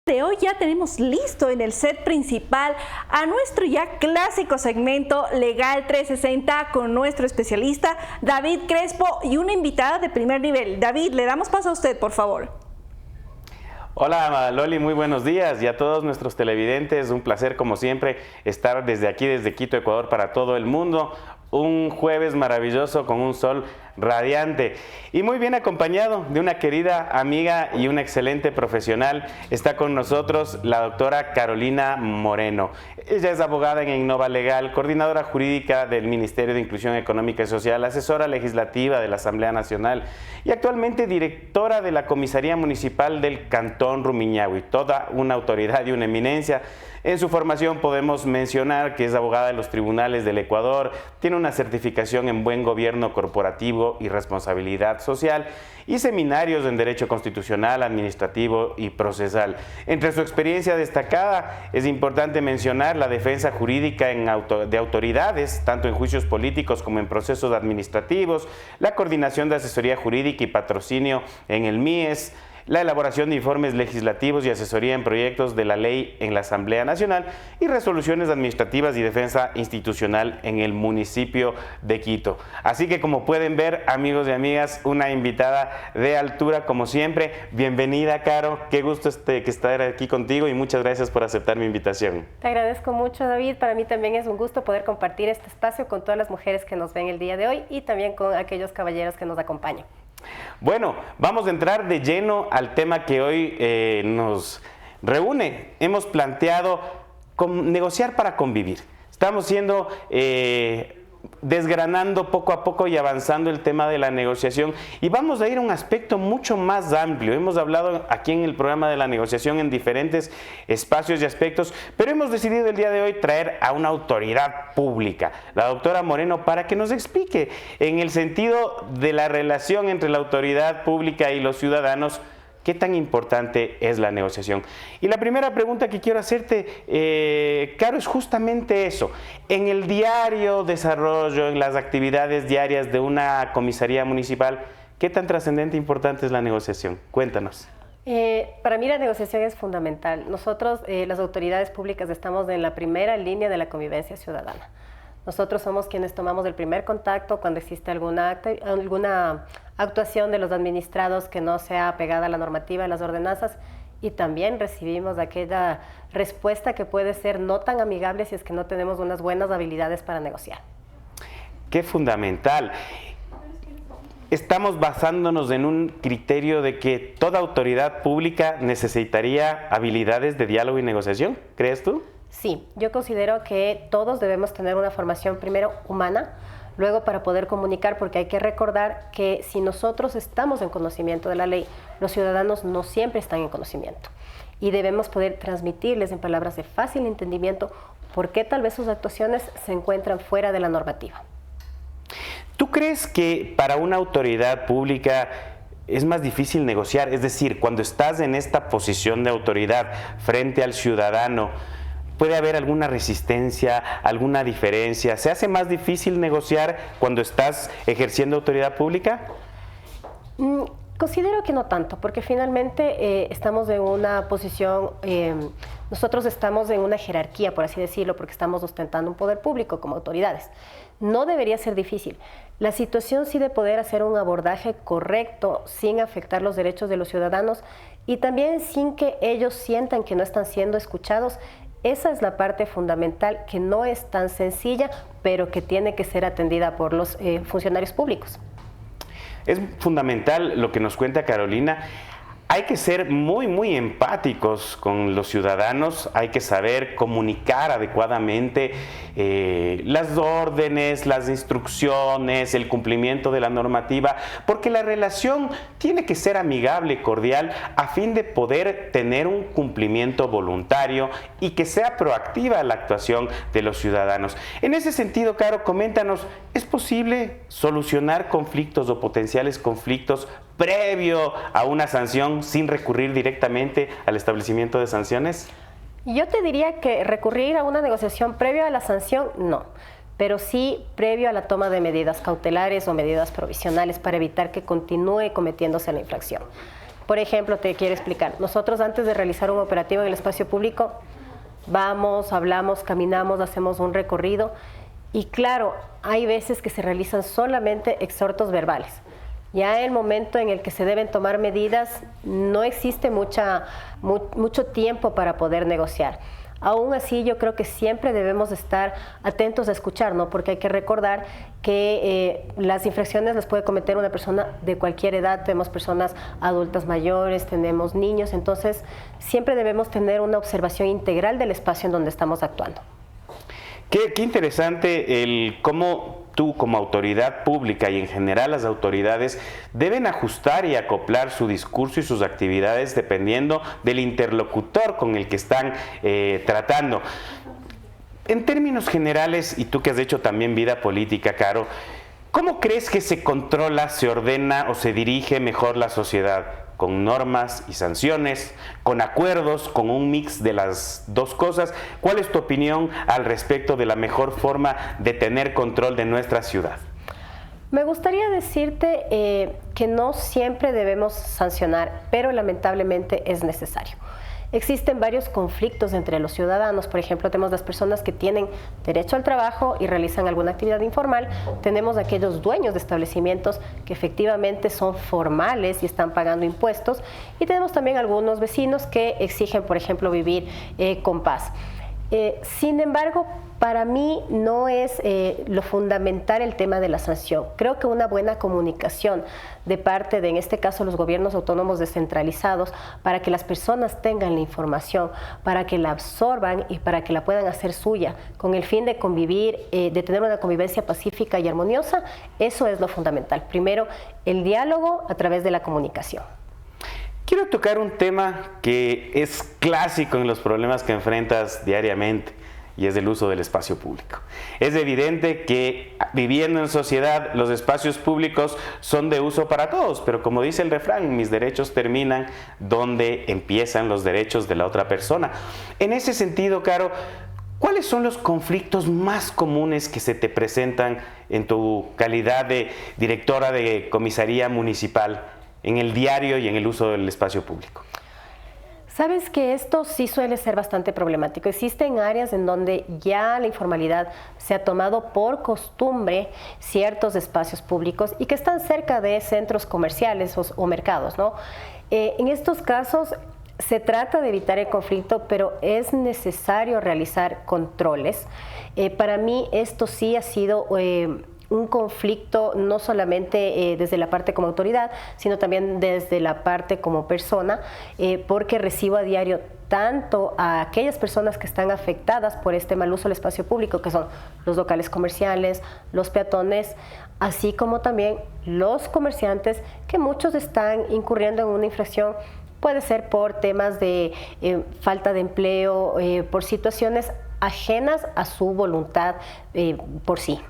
De hoy ya tenemos listo en el set principal a nuestro ya clásico segmento Legal 360 con nuestro especialista David Crespo y una invitada de primer nivel. David, le damos paso a usted, por favor. Hola Loli, muy buenos días y a todos nuestros televidentes, un placer como siempre estar desde aquí, desde Quito, Ecuador, para todo el mundo. Un jueves maravilloso con un sol radiante y muy bien acompañado de una querida amiga y una excelente profesional. Está con nosotros la doctora Carolina Moreno. Ella es abogada en Innova Legal, coordinadora jurídica del Ministerio de Inclusión Económica y Social, asesora legislativa de la Asamblea Nacional y actualmente directora de la Comisaría Municipal del Cantón Rumiñahui. Toda una autoridad y una eminencia. En su formación podemos mencionar que es abogada de los tribunales del Ecuador, tiene una certificación en buen gobierno corporativo y responsabilidad social y seminarios en Derecho Constitucional, Administrativo y Procesal. Entre su experiencia destacada es importante mencionar la defensa jurídica de autoridades, tanto en juicios políticos como en procesos administrativos, la coordinación de asesoría jurídica y patrocinio en el MIES, la elaboración de informes legislativos y asesoría en proyectos de la ley en la Asamblea Nacional y resoluciones administrativas y defensa institucional en el municipio de Quito. Así que como pueden ver, amigos y amigas, una invitada de altura como siempre. Bienvenida, Caro, qué gusto que estar aquí contigo y muchas gracias por aceptar mi invitación. Te agradezco mucho, David. Para mí también es un gusto poder compartir este espacio con todas las mujeres que nos ven el día de hoy y también con aquellos caballeros que nos acompañan. Bueno, vamos a entrar de lleno al tema que hoy nos reúne. Hemos planteado negociar para convivir. Estamos desgranando poco a poco y avanzando el tema de la negociación y vamos a ir a un aspecto mucho más amplio. Hemos hablado aquí en el programa de la negociación en diferentes espacios y aspectos, pero hemos decidido el día de hoy traer a una autoridad pública, la doctora Moreno, para que nos explique en el sentido de la relación entre la autoridad pública y los ciudadanos ¿qué tan importante es la negociación? Y la primera pregunta que quiero hacerte, Caro, es justamente eso. En el diario desarrollo, en las actividades diarias de una comisaría municipal, ¿qué tan trascendente e importante es la negociación? Cuéntanos. Para mí la negociación es fundamental. Nosotros, las autoridades públicas, estamos en la primera línea de la convivencia ciudadana. Nosotros somos quienes tomamos el primer contacto cuando existe alguna actuación de los administrados que no sea apegada a la normativa, a las ordenanzas, y también recibimos aquella respuesta que puede ser no tan amigable si es que no tenemos unas buenas habilidades para negociar. ¡Qué fundamental! Estamos basándonos en un criterio de que toda autoridad pública necesitaría habilidades de diálogo y negociación, ¿crees tú? Sí, yo considero que todos debemos tener una formación primero humana, luego para poder comunicar, porque hay que recordar que si nosotros estamos en conocimiento de la ley, los ciudadanos no siempre están en conocimiento y debemos poder transmitirles en palabras de fácil entendimiento por qué tal vez sus actuaciones se encuentran fuera de la normativa. ¿Tú crees que para una autoridad pública es más difícil negociar? Es decir, cuando estás en esta posición de autoridad frente al ciudadano, ¿puede haber alguna resistencia, alguna diferencia? ¿Se hace más difícil negociar cuando estás ejerciendo autoridad pública? Considero que no tanto, porque finalmente estamos en una posición, nosotros estamos en una jerarquía, por así decirlo, porque estamos ostentando un poder público como autoridades. No debería ser difícil. La situación sí de poder hacer un abordaje correcto sin afectar los derechos de los ciudadanos y también sin que ellos sientan que no están siendo escuchados. Esa es la parte fundamental que no es tan sencilla, pero que tiene que ser atendida por los funcionarios públicos. Es fundamental lo que nos cuenta Carolina. Hay que ser muy empáticos con los ciudadanos, hay que saber comunicar adecuadamente las órdenes, las instrucciones, el cumplimiento de la normativa, porque la relación tiene que ser amigable, cordial, a fin de poder tener un cumplimiento voluntario y que sea proactiva la actuación de los ciudadanos. En ese sentido, Caro, coméntanos, ¿es posible solucionar conflictos o potenciales conflictos previo a una sanción sin recurrir directamente al establecimiento de sanciones? Yo te diría que recurrir a una negociación previo a la sanción, no, pero sí previo a la toma de medidas cautelares o medidas provisionales para evitar que continúe cometiéndose la infracción. Por ejemplo, te quiero explicar, nosotros antes de realizar un operativo en el espacio público, vamos, hablamos, caminamos, hacemos un recorrido y claro, hay veces que se realizan solamente exhortos verbales. Ya en el momento en el que se deben tomar medidas, no existe mucho tiempo para poder negociar. Aún así, yo creo que siempre debemos estar atentos a escuchar, ¿no? Porque hay que recordar que las infracciones las puede cometer una persona de cualquier edad. Tenemos personas adultas mayores, tenemos niños, entonces siempre debemos tener una observación integral del espacio en donde estamos actuando. Qué interesante el cómo tú como autoridad pública y en general las autoridades deben ajustar y acoplar su discurso y sus actividades dependiendo del interlocutor con el que están tratando. En términos generales, y tú que has hecho también vida política, Caro, ¿cómo crees que se controla, se ordena o se dirige mejor la sociedad? ¿Con normas y sanciones, con acuerdos, con un mix de las dos cosas? ¿Cuál es tu opinión al respecto de la mejor forma de tener control de nuestra ciudad? Me gustaría decirte que no siempre debemos sancionar, pero lamentablemente es necesario. Existen varios conflictos entre los ciudadanos. Por ejemplo, tenemos las personas que tienen derecho al trabajo y realizan alguna actividad informal. Tenemos aquellos dueños de establecimientos que efectivamente son formales y están pagando impuestos. Y tenemos también algunos vecinos que exigen, por ejemplo, vivir con paz. Sin embargo, para mí no es lo fundamental el tema de la sanción. Creo que una buena comunicación de parte de, en este caso, los gobiernos autónomos descentralizados, para que las personas tengan la información, para que la absorban y para que la puedan hacer suya, con el fin de convivir, de tener una convivencia pacífica y armoniosa, eso es lo fundamental. Primero, el diálogo a través de la comunicación. Quiero tocar un tema que es clásico en los problemas que enfrentas diariamente y es el uso del espacio público. Es evidente que viviendo en sociedad los espacios públicos son de uso para todos, pero como dice el refrán, mis derechos terminan donde empiezan los derechos de la otra persona. En ese sentido, Caro, ¿cuáles son los conflictos más comunes que se te presentan en tu calidad de directora de comisaría municipal en el diario y en el uso del espacio público? Sabes que esto sí suele ser bastante problemático. Existen áreas en donde ya la informalidad se ha tomado por costumbre ciertos espacios públicos y que están cerca de centros comerciales o mercados, ¿no? En estos casos se trata de evitar el conflicto, pero es necesario realizar controles. Para mí esto sí ha sido un conflicto no solamente desde la parte como autoridad, sino también desde la parte como persona, porque recibo a diario tanto a aquellas personas que están afectadas por este mal uso del espacio público, que son los locales comerciales, los peatones, así como también los comerciantes, que muchos están incurriendo en una infracción. Puede ser por temas de falta de empleo, por situaciones ajenas a su voluntad por sí.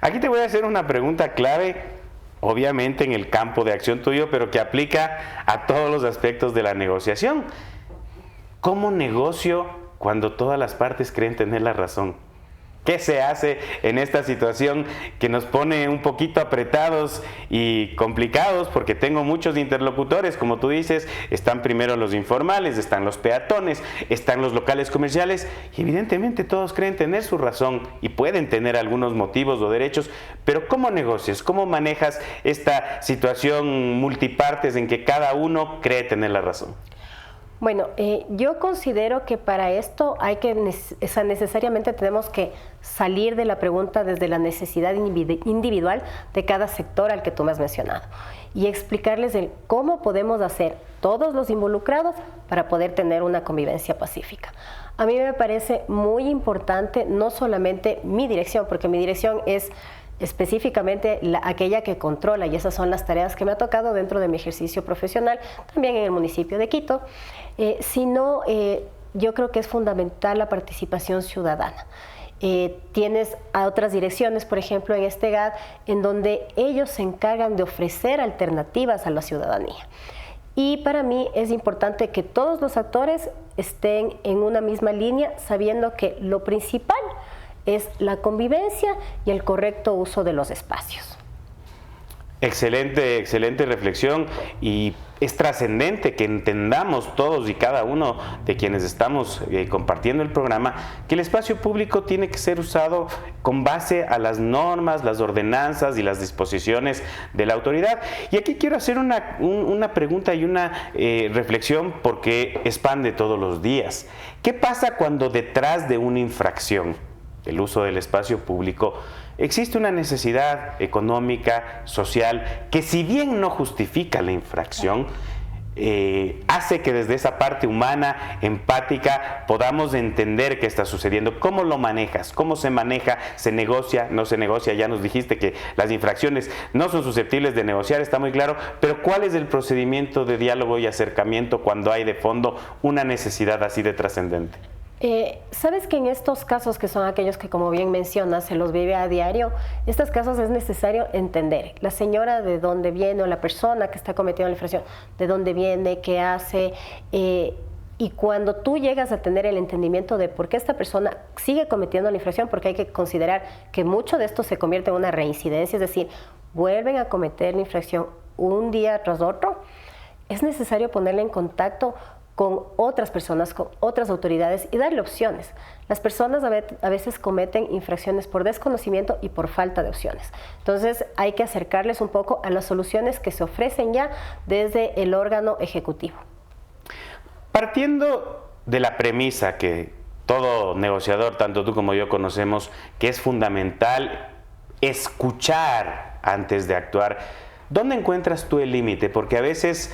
Aquí te voy a hacer una pregunta clave, obviamente en el campo de acción tuyo, pero que aplica a todos los aspectos de la negociación. ¿Cómo negocio cuando todas las partes creen tener la razón? ¿Qué se hace en esta situación que nos pone un poquito apretados y complicados? Porque tengo muchos interlocutores, como tú dices, están primero los informales, están los peatones, están los locales comerciales y evidentemente todos creen tener su razón y pueden tener algunos motivos o derechos, pero ¿cómo negocias? ¿Cómo manejas esta situación multipartes en que cada uno cree tener la razón? Bueno, yo considero que para esto necesariamente tenemos que salir de la pregunta desde la necesidad individual de cada sector al que tú me has mencionado y explicarles cómo podemos hacer todos los involucrados para poder tener una convivencia pacífica. A mí me parece muy importante no solamente mi dirección, porque mi dirección es específicamente aquella que controla, y esas son las tareas que me ha tocado dentro de mi ejercicio profesional, también en el municipio de Quito, sino yo creo que es fundamental la participación ciudadana. Tienes a otras direcciones, por ejemplo en GAD, en donde ellos se encargan de ofrecer alternativas a la ciudadanía. Y para mí es importante que todos los actores estén en una misma línea, sabiendo que lo principal es la convivencia y el correcto uso de los espacios. Excelente reflexión y es trascendente que entendamos todos y cada uno de quienes estamos compartiendo el programa que el espacio público tiene que ser usado con base a las normas, las ordenanzas y las disposiciones de la autoridad. Y aquí quiero hacer una pregunta y una reflexión porque expande todos los días. ¿Qué pasa cuando detrás de una infracción del uso del espacio público existe una necesidad económica, social, que si bien no justifica la infracción, hace que desde esa parte humana, empática, podamos entender qué está sucediendo? ¿Cómo lo manejas? ¿Cómo se maneja? ¿Se negocia? ¿No se negocia? Ya nos dijiste que las infracciones no son susceptibles de negociar, está muy claro, pero ¿cuál es el procedimiento de diálogo y acercamiento cuando hay de fondo una necesidad así de trascendente? Sabes que en estos casos, que son aquellos que, como bien mencionas, se los vive a diario, estos casos es necesario entender la señora de dónde viene, o la persona que está cometiendo la infracción, de dónde viene, qué hace, y cuando tú llegas a tener el entendimiento de por qué esta persona sigue cometiendo la infracción, porque hay que considerar que mucho de esto se convierte en una reincidencia, es decir, vuelven a cometer la infracción un día tras otro, es necesario ponerle en contacto con otras personas, con otras autoridades y darle opciones. Las personas a veces cometen infracciones por desconocimiento y por falta de opciones. Entonces hay que acercarles un poco a las soluciones que se ofrecen ya desde el órgano ejecutivo. Partiendo de la premisa que todo negociador, tanto tú como yo, conocemos que es fundamental escuchar antes de actuar, ¿dónde encuentras tú el límite? Porque a veces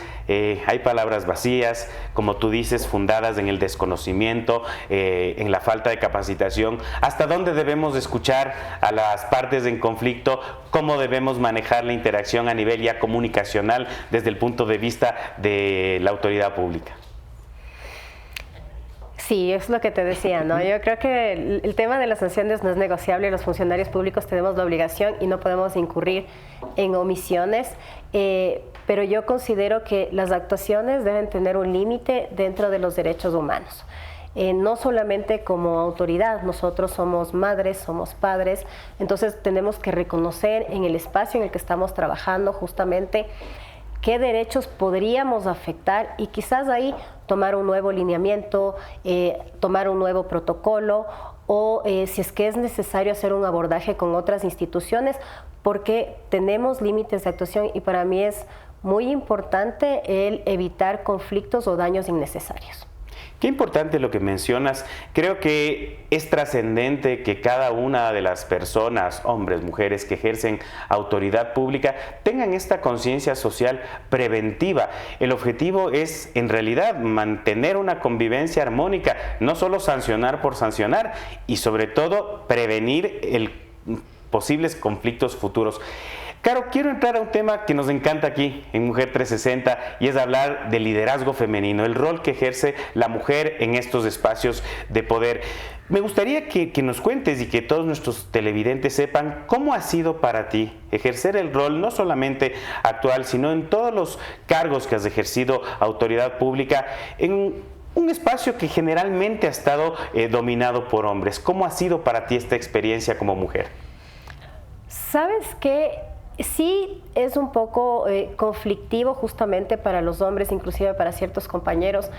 hay palabras vacías, como tú dices, fundadas en el desconocimiento, en la falta de capacitación. ¿Hasta dónde debemos escuchar a las partes en conflicto? ¿Cómo debemos manejar la interacción a nivel ya comunicacional desde el punto de vista de la autoridad pública? Sí, es lo que te decía, ¿no? Yo creo que el tema de las sanciones no es negociable. Los funcionarios públicos tenemos la obligación y no podemos incurrir en omisiones, pero yo considero que las actuaciones deben tener un límite dentro de los derechos humanos. No solamente como autoridad, nosotros somos madres, somos padres, entonces tenemos que reconocer en el espacio en el que estamos trabajando justamente qué derechos podríamos afectar y quizás ahí tomar un nuevo lineamiento, tomar un nuevo protocolo o si es que es necesario hacer un abordaje con otras instituciones, porque tenemos límites de actuación y para mí es muy importante el evitar conflictos o daños innecesarios. Qué importante lo que mencionas. Creo que es trascendente que cada una de las personas, hombres, mujeres, que ejercen autoridad pública, tengan esta conciencia social preventiva. El objetivo es, en realidad, mantener una convivencia armónica, no solo sancionar por sancionar, y sobre todo prevenir posibles conflictos futuros. Caro, quiero entrar a un tema que nos encanta aquí en Mujer 360 y es hablar del liderazgo femenino, el rol que ejerce la mujer en estos espacios de poder. Me gustaría que nos cuentes y que todos nuestros televidentes sepan cómo ha sido para ti ejercer el rol no solamente actual, sino en todos los cargos que has ejercido autoridad pública en un espacio que generalmente ha estado dominado por hombres. ¿Cómo ha sido para ti esta experiencia como mujer? ¿Sabes qué? Sí, es un poco conflictivo justamente para los hombres, inclusive para ciertos compañeros,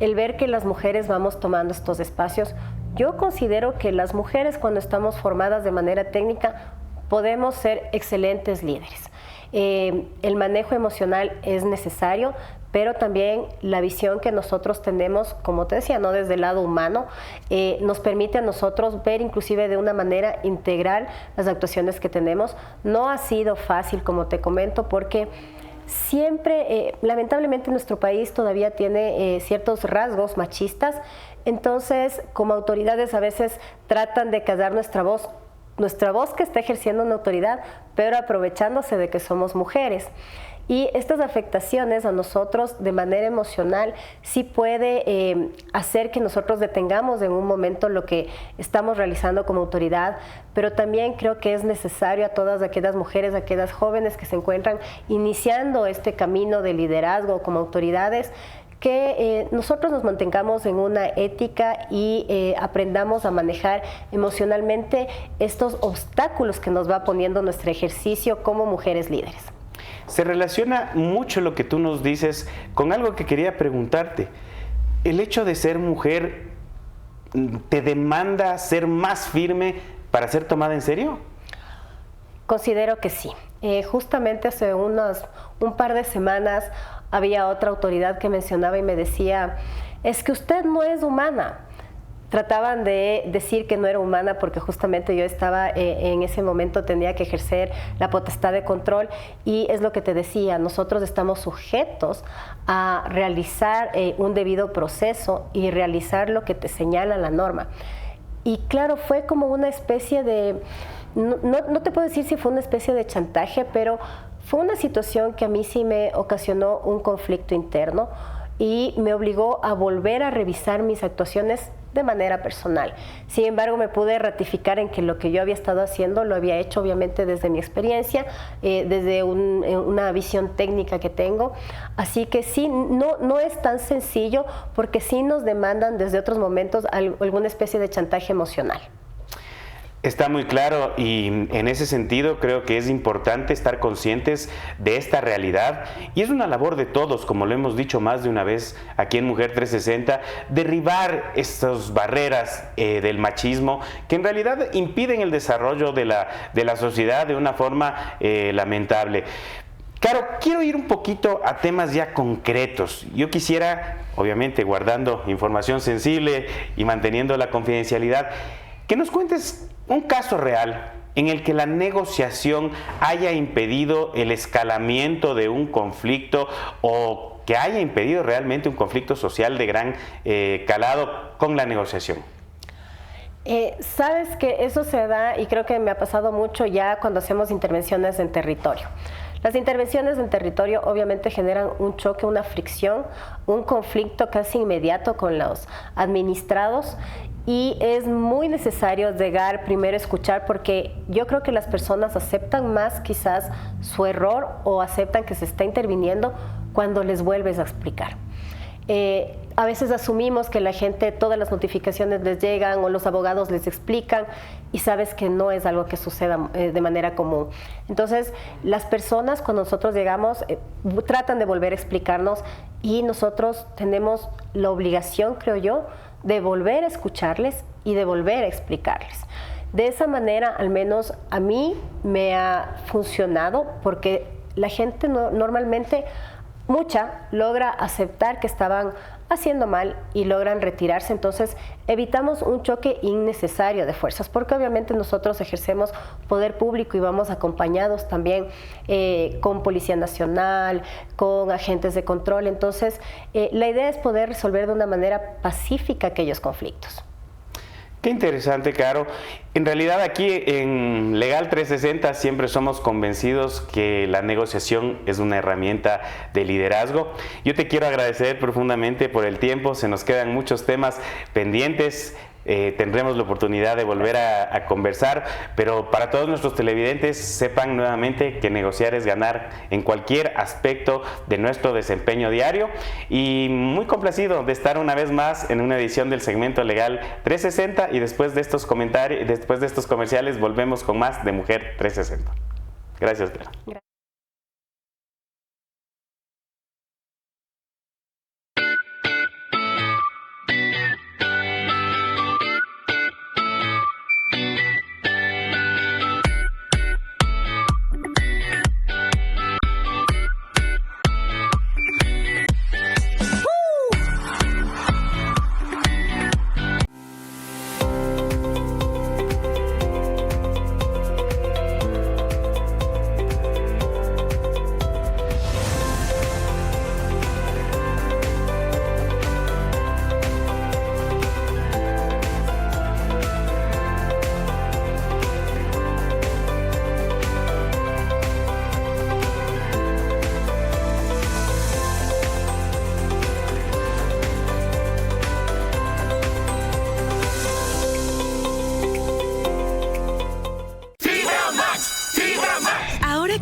el ver que las mujeres vamos tomando estos espacios. Yo considero que las mujeres, cuando estamos formadas de manera técnica, podemos ser excelentes líderes. El manejo emocional es necesario, pero también la visión que nosotros tenemos, como te decía, no desde el lado humano, nos permite a nosotros ver inclusive de una manera integral las actuaciones que tenemos. No ha sido fácil, como te comento, porque siempre, lamentablemente, nuestro país todavía tiene ciertos rasgos machistas, entonces como autoridades a veces tratan de callar nuestra voz que está ejerciendo una autoridad, pero aprovechándose de que somos mujeres. Y estas afectaciones a nosotros de manera emocional sí puede hacer que nosotros detengamos en un momento lo que estamos realizando como autoridad, pero también creo que es necesario a todas aquellas mujeres, aquellas jóvenes que se encuentran iniciando este camino de liderazgo como autoridades, que nosotros nos mantengamos en una ética y aprendamos a manejar emocionalmente estos obstáculos que nos va poniendo nuestro ejercicio como mujeres líderes. Se relaciona mucho lo que tú nos dices con algo que quería preguntarte. ¿El hecho de ser mujer te demanda ser más firme para ser tomada en serio? Considero que sí. Justamente hace un par de semanas había otra autoridad que mencionaba y me decía, es que usted no es humana. Trataban de decir que no era humana porque justamente yo estaba en ese momento, tenía que ejercer la potestad de control, y es lo que te decía, nosotros estamos sujetos a realizar un debido proceso y realizar lo que te señala la norma. Y claro, fue como una especie de, no te puedo decir si fue una especie de chantaje, pero fue una situación que a mí sí me ocasionó un conflicto interno y me obligó a volver a revisar mis actuaciones de manera personal. Sin embargo, me pude ratificar en que lo que yo había estado haciendo lo había hecho obviamente desde mi experiencia, desde una visión técnica que tengo. Así que sí, no es tan sencillo, porque sí nos demandan desde otros momentos alguna especie de chantaje emocional. Está muy claro, y en ese sentido creo que es importante estar conscientes de esta realidad, y es una labor de todos, como lo hemos dicho más de una vez aquí en Mujer 360, derribar estas barreras del machismo que en realidad impiden el desarrollo de la sociedad de una forma lamentable. Caro, quiero ir un poquito a temas ya concretos. Yo quisiera, obviamente guardando información sensible y manteniendo la confidencialidad, que nos cuentes un caso real en el que la negociación haya impedido el escalamiento de un conflicto, o que haya impedido realmente un conflicto social de gran calado con la negociación. Sabes que eso se da, y creo que me ha pasado mucho ya cuando hacemos intervenciones en territorio. Las intervenciones en territorio obviamente generan un choque, una fricción, un conflicto casi inmediato con los administrados, y es muy necesario llegar primero a escuchar, porque yo creo que las personas aceptan más quizás su error, o aceptan que se está interviniendo cuando les vuelves a explicar. A veces asumimos que la gente, todas las notificaciones les llegan o los abogados les explican, y sabes que no es algo que suceda de manera común. Entonces, las personas cuando nosotros llegamos tratan de volver a explicarnos, y nosotros tenemos la obligación, creo yo, de volver a escucharles y de volver a explicarles. De esa manera, al menos a mí me ha funcionado, porque la gente normalmente, mucha, logra aceptar que estaban haciendo mal y logran retirarse. Entonces evitamos un choque innecesario de fuerzas, porque obviamente nosotros ejercemos poder público y vamos acompañados también con Policía Nacional, con agentes de control. Entonces la idea es poder resolver de una manera pacífica aquellos conflictos. Qué interesante, Caro. En realidad aquí en Legal 360 siempre somos convencidos que la negociación es una herramienta de liderazgo. Yo te quiero agradecer profundamente por el tiempo, se nos quedan muchos temas pendientes. Tendremos la oportunidad de volver a conversar, pero para todos nuestros televidentes, sepan nuevamente que negociar es ganar en cualquier aspecto de nuestro desempeño diario, y muy complacido de estar una vez más en una edición del segmento Legal 360, y después de estos comentarios, después de estos comerciales, volvemos con más de Mujer 360. Gracias, Clara.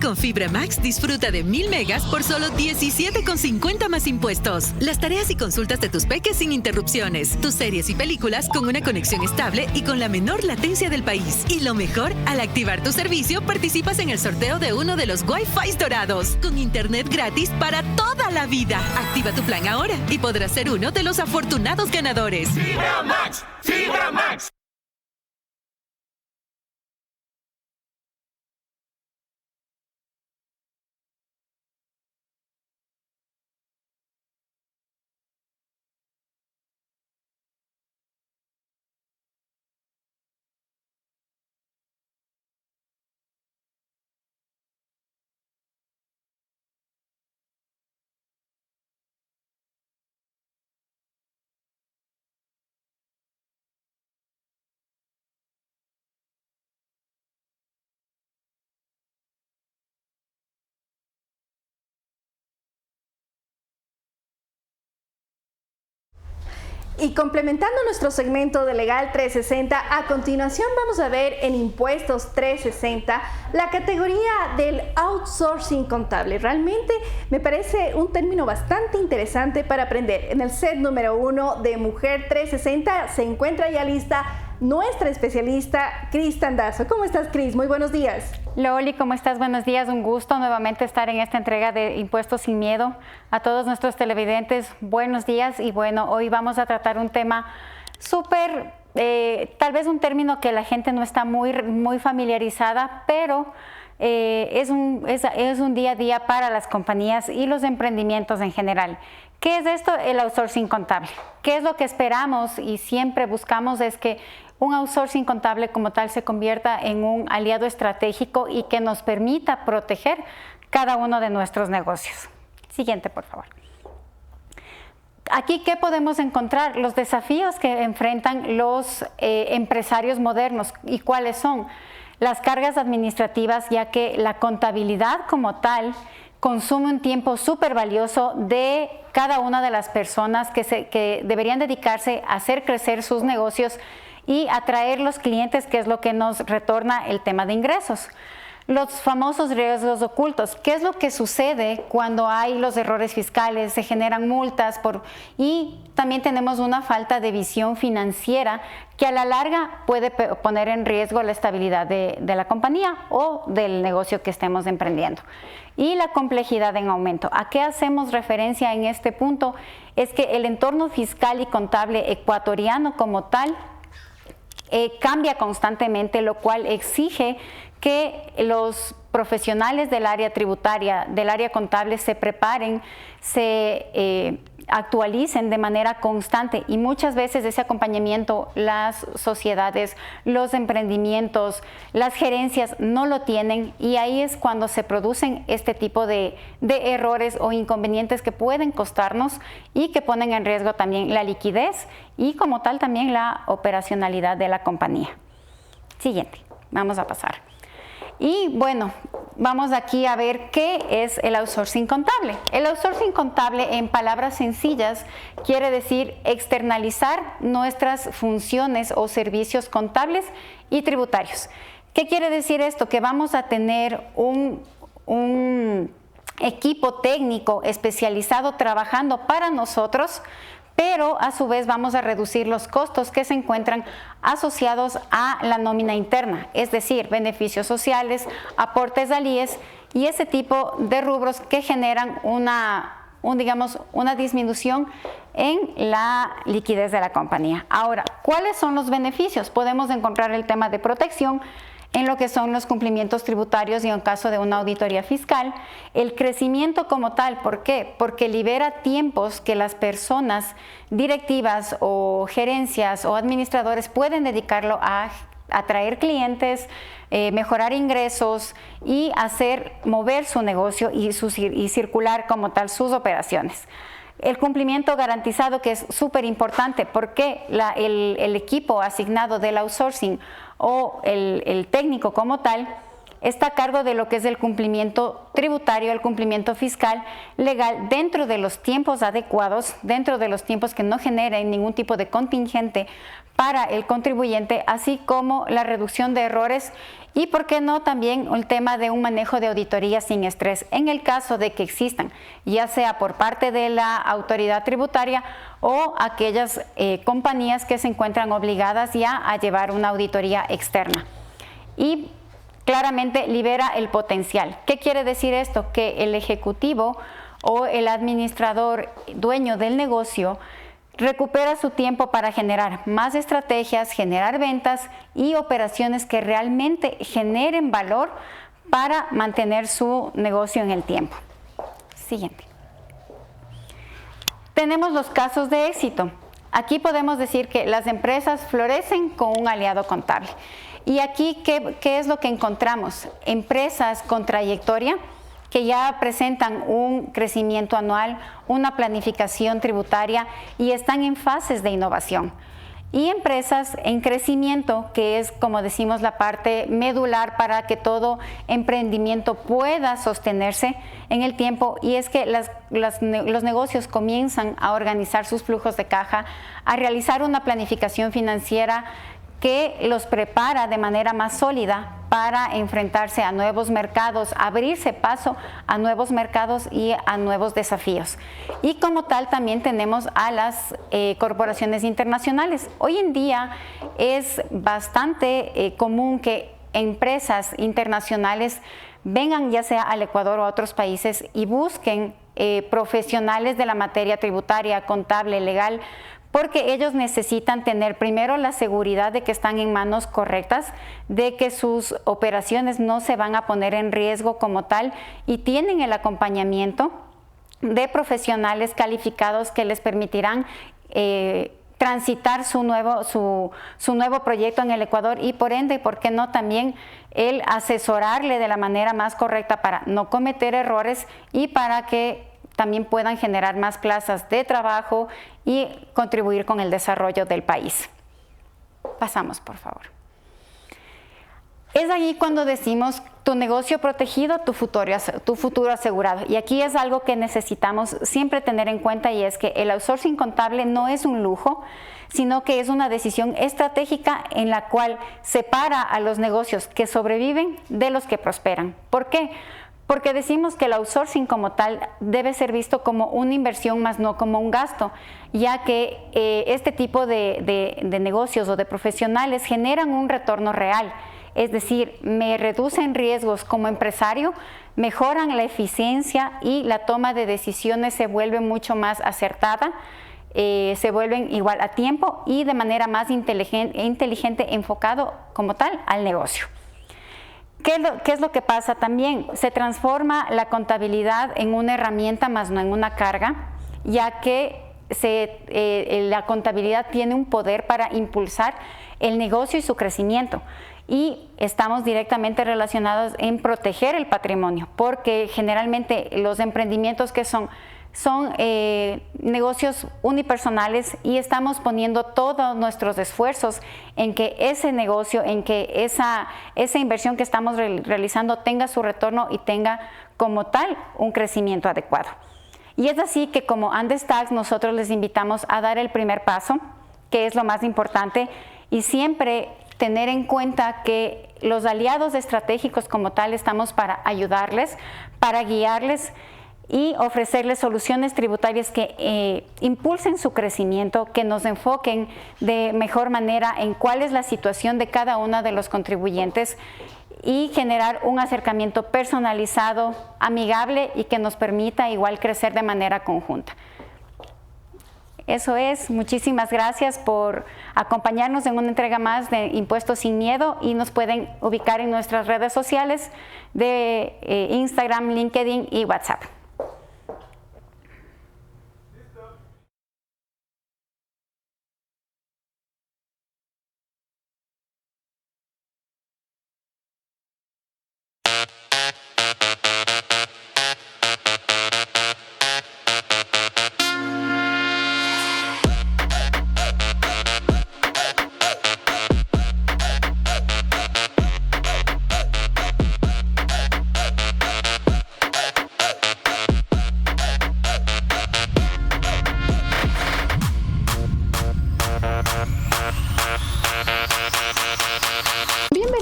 Con Fibra Max disfruta de 1000 megas por solo 17,50 más impuestos. Las tareas y consultas de tus peques sin interrupciones. Tus series y películas con una conexión estable y con la menor latencia del país. Y lo mejor, al activar tu servicio, participas en el sorteo de uno de los Wi-Fi dorados. Con internet gratis para toda la vida. Activa tu plan ahora y podrás ser uno de los afortunados ganadores. ¡Fibra Max! ¡Fibra Max! Y complementando nuestro segmento de Legal 360, a continuación vamos a ver en Impuestos 360 la categoría del outsourcing contable. Realmente me parece un término bastante interesante para aprender. En el set número 1 de Mujer 360 se encuentra ya lista nuestra especialista Cris Tandazo. ¿Cómo estás, Cris? Muy buenos días. Loli, ¿cómo estás? Buenos días. Un gusto nuevamente estar en esta entrega de Impuestos sin Miedo. A todos nuestros televidentes, buenos días. Y bueno, hoy vamos a tratar un tema súper, tal vez un término que la gente no está muy familiarizada, pero es un día a día para las compañías y los emprendimientos en general. ¿Qué es esto? El outsourcing contable. ¿Qué es lo que esperamos y siempre buscamos? Es que un outsourcing contable como tal se convierta en un aliado estratégico y que nos permita proteger cada uno de nuestros negocios. Siguiente, por favor. Aquí, ¿qué podemos encontrar? Los desafíos que enfrentan los empresarios modernos. ¿Y cuáles son? Las cargas administrativas, ya que la contabilidad como tal consume un tiempo súper valioso de cada una de las personas que deberían dedicarse a hacer crecer sus negocios y atraer los clientes, que es lo que nos retorna el tema de ingresos. Los famosos riesgos ocultos. ¿Qué es lo que sucede cuando hay los errores fiscales? Se generan multas y también tenemos una falta de visión financiera que a la larga puede poner en riesgo la estabilidad de la compañía o del negocio que estemos emprendiendo. Y la complejidad en aumento. ¿A qué hacemos referencia en este punto? Es que el entorno fiscal y contable ecuatoriano como tal cambia constantemente, lo cual exige que los profesionales del área tributaria, del área contable, se preparen, se actualicen de manera constante, y muchas veces ese acompañamiento las sociedades, los emprendimientos, las gerencias no lo tienen, y ahí es cuando se producen este tipo de errores o inconvenientes que pueden costarnos y que ponen en riesgo también la liquidez y como tal también la operacionalidad de la compañía. Siguiente, vamos a pasar. Y bueno, vamos aquí a ver qué es el outsourcing contable. El outsourcing contable, en palabras sencillas, quiere decir externalizar nuestras funciones o servicios contables y tributarios. ¿Qué quiere decir esto? Que vamos a tener un equipo técnico especializado trabajando para nosotros, pero a su vez vamos a reducir los costos que se encuentran asociados a la nómina interna, es decir, beneficios sociales, aportes al IES y ese tipo de rubros que generan una disminución en la liquidez de la compañía. Ahora, ¿cuáles son los beneficios? Podemos encontrar el tema de protección en lo que son los cumplimientos tributarios y en caso de una auditoría fiscal, el crecimiento como tal. ¿Por qué? Porque libera tiempos que las personas directivas o gerencias o administradores pueden dedicarlo a atraer clientes, mejorar ingresos y hacer mover su negocio y circular como tal sus operaciones. El cumplimiento garantizado, que es súper importante, porque el equipo asignado del outsourcing o el técnico como tal está a cargo de lo que es el cumplimiento tributario, el cumplimiento fiscal legal dentro de los tiempos adecuados, dentro de los tiempos que no generen ningún tipo de contingente para el contribuyente, así como la reducción de errores y, por qué no, también el tema de un manejo de auditoría sin estrés en el caso de que existan, ya sea por parte de la autoridad tributaria o aquellas compañías que se encuentran obligadas ya a llevar una auditoría externa. Y claramente libera el potencial. ¿Qué quiere decir esto? Que el ejecutivo o el administrador dueño del negocio recupera su tiempo para generar más estrategias, generar ventas y operaciones que realmente generen valor para mantener su negocio en el tiempo. Siguiente. Tenemos los casos de éxito. Aquí podemos decir que las empresas florecen con un aliado contable. Y aquí, ¿qué es lo que encontramos? Empresas con trayectoria que ya presentan un crecimiento anual, una planificación tributaria y están en fases de innovación. Y empresas en crecimiento, que es, como decimos, la parte medular para que todo emprendimiento pueda sostenerse en el tiempo, y es que los negocios comienzan a organizar sus flujos de caja, a realizar una planificación financiera que los prepara de manera más sólida para enfrentarse a nuevos mercados, abrirse paso a nuevos mercados y a nuevos desafíos. Y como tal también tenemos a las corporaciones internacionales. Hoy en día es bastante común que empresas internacionales vengan ya sea al Ecuador o a otros países y busquen profesionales de la materia tributaria, contable, legal, porque ellos necesitan tener primero la seguridad de que están en manos correctas, de que sus operaciones no se van a poner en riesgo como tal, y tienen el acompañamiento de profesionales calificados que les permitirán transitar su nuevo proyecto en el Ecuador, y por ende, ¿por qué no también el asesorarle de la manera más correcta para no cometer errores y para que también puedan generar más plazas de trabajo y contribuir con el desarrollo del país? Pasamos, por favor. Es ahí cuando decimos tu negocio protegido, tu futuro asegurado. Y aquí es algo que necesitamos siempre tener en cuenta, y es que el outsourcing contable no es un lujo, sino que es una decisión estratégica en la cual separa a los negocios que sobreviven de los que prosperan. ¿Por qué? Porque decimos que el outsourcing como tal debe ser visto como una inversión más no como un gasto, ya que este tipo de negocios o de profesionales generan un retorno real. Es decir, me reducen riesgos como empresario, mejoran la eficiencia y la toma de decisiones se vuelve mucho más acertada, se vuelven igual a tiempo y de manera más inteligente enfocado como tal al negocio. ¿Qué es lo que pasa también? Se transforma la contabilidad en una herramienta más no en una carga, ya que la contabilidad tiene un poder para impulsar el negocio y su crecimiento. Y estamos directamente relacionados en proteger el patrimonio, porque generalmente los emprendimientos que son negocios unipersonales, y estamos poniendo todos nuestros esfuerzos en que ese negocio, en que esa inversión que estamos realizando tenga su retorno y tenga como tal un crecimiento adecuado. Y es así que como Andes Tax nosotros les invitamos a dar el primer paso, que es lo más importante, y siempre tener en cuenta que los aliados estratégicos como tal estamos para ayudarles, para guiarles y ofrecerles soluciones tributarias que impulsen su crecimiento, que nos enfoquen de mejor manera en cuál es la situación de cada uno de los contribuyentes y generar un acercamiento personalizado, amigable y que nos permita igual crecer de manera conjunta. Eso es, muchísimas gracias por acompañarnos en una entrega más de Impuestos sin Miedo, y nos pueden ubicar en nuestras redes sociales de Instagram, LinkedIn y WhatsApp.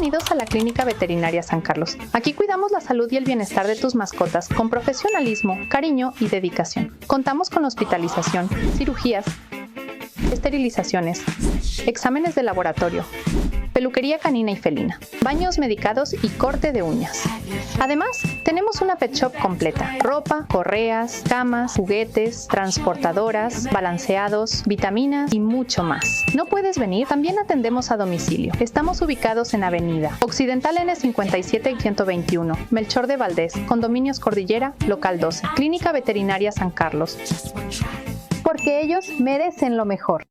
Bienvenidos a la Clínica Veterinaria San Carlos. Aquí cuidamos la salud y el bienestar de tus mascotas con profesionalismo, cariño y dedicación. Contamos con hospitalización, cirugías, esterilizaciones, exámenes de laboratorio, peluquería canina y felina, baños medicados y corte de uñas. Además, tenemos una pet shop completa: ropa, correas, camas, juguetes, transportadoras, balanceados, vitaminas y mucho más. ¿No puedes venir? También atendemos a domicilio. Estamos ubicados en Avenida Occidental N57 y 121, Melchor de Valdés, Condominios Cordillera, Local 12, Clínica Veterinaria San Carlos. Porque ellos merecen lo mejor.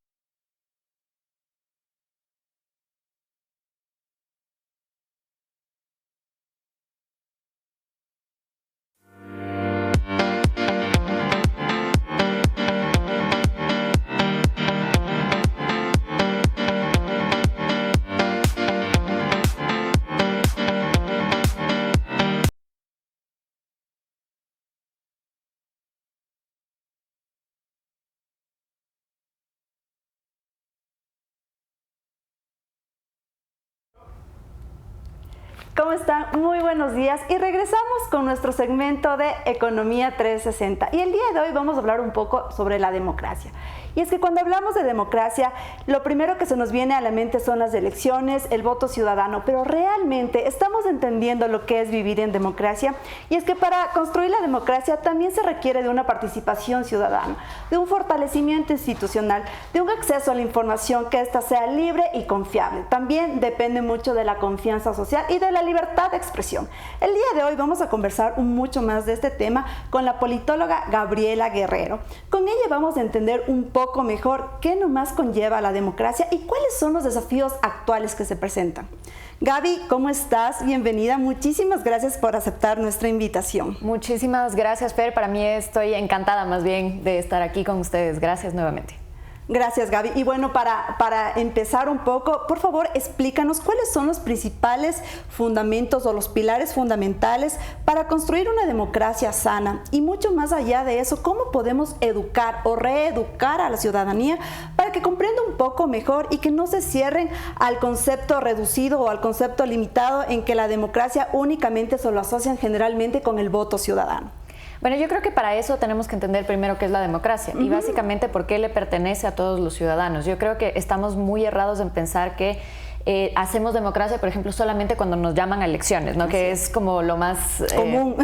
¿Cómo están? Muy buenos días y regresamos con nuestro segmento de Economía 360. Y el día de hoy vamos a hablar un poco sobre la democracia. Y es que cuando hablamos de democracia, lo primero que se nos viene a la mente son las elecciones, el voto ciudadano, pero realmente estamos entendiendo lo que es vivir en democracia. Y es que para construir la democracia también se requiere de una participación ciudadana, de un fortalecimiento institucional, de un acceso a la información que ésta sea libre y confiable. También depende mucho de la confianza social y de la libertad de expresión. El día de hoy vamos a conversar mucho más de este tema con la politóloga Gabriela Guerrero. Con ella vamos a entender un poco mejor qué nomás conlleva la democracia y cuáles son los desafíos actuales que se presentan. Gaby, ¿cómo estás? Bienvenida. Muchísimas gracias por aceptar nuestra invitación. Muchísimas gracias, Fer. Para mí estoy encantada más bien de estar aquí con ustedes. Gracias nuevamente. Gracias, Gaby. Y bueno, para empezar un poco, por favor, explícanos cuáles son los principales fundamentos o los pilares fundamentales para construir una democracia sana. Y mucho más allá de eso, ¿cómo podemos educar o reeducar a la ciudadanía para que comprenda un poco mejor y que no se cierren al concepto reducido o al concepto limitado en que la democracia únicamente se lo asocian generalmente con el voto ciudadano? Bueno, yo creo que para eso tenemos que entender primero qué es la democracia y básicamente por qué le pertenece a todos los ciudadanos. Yo creo que estamos muy errados en pensar que hacemos democracia, por ejemplo, solamente cuando nos llaman a elecciones, ¿no? Que es como lo más común,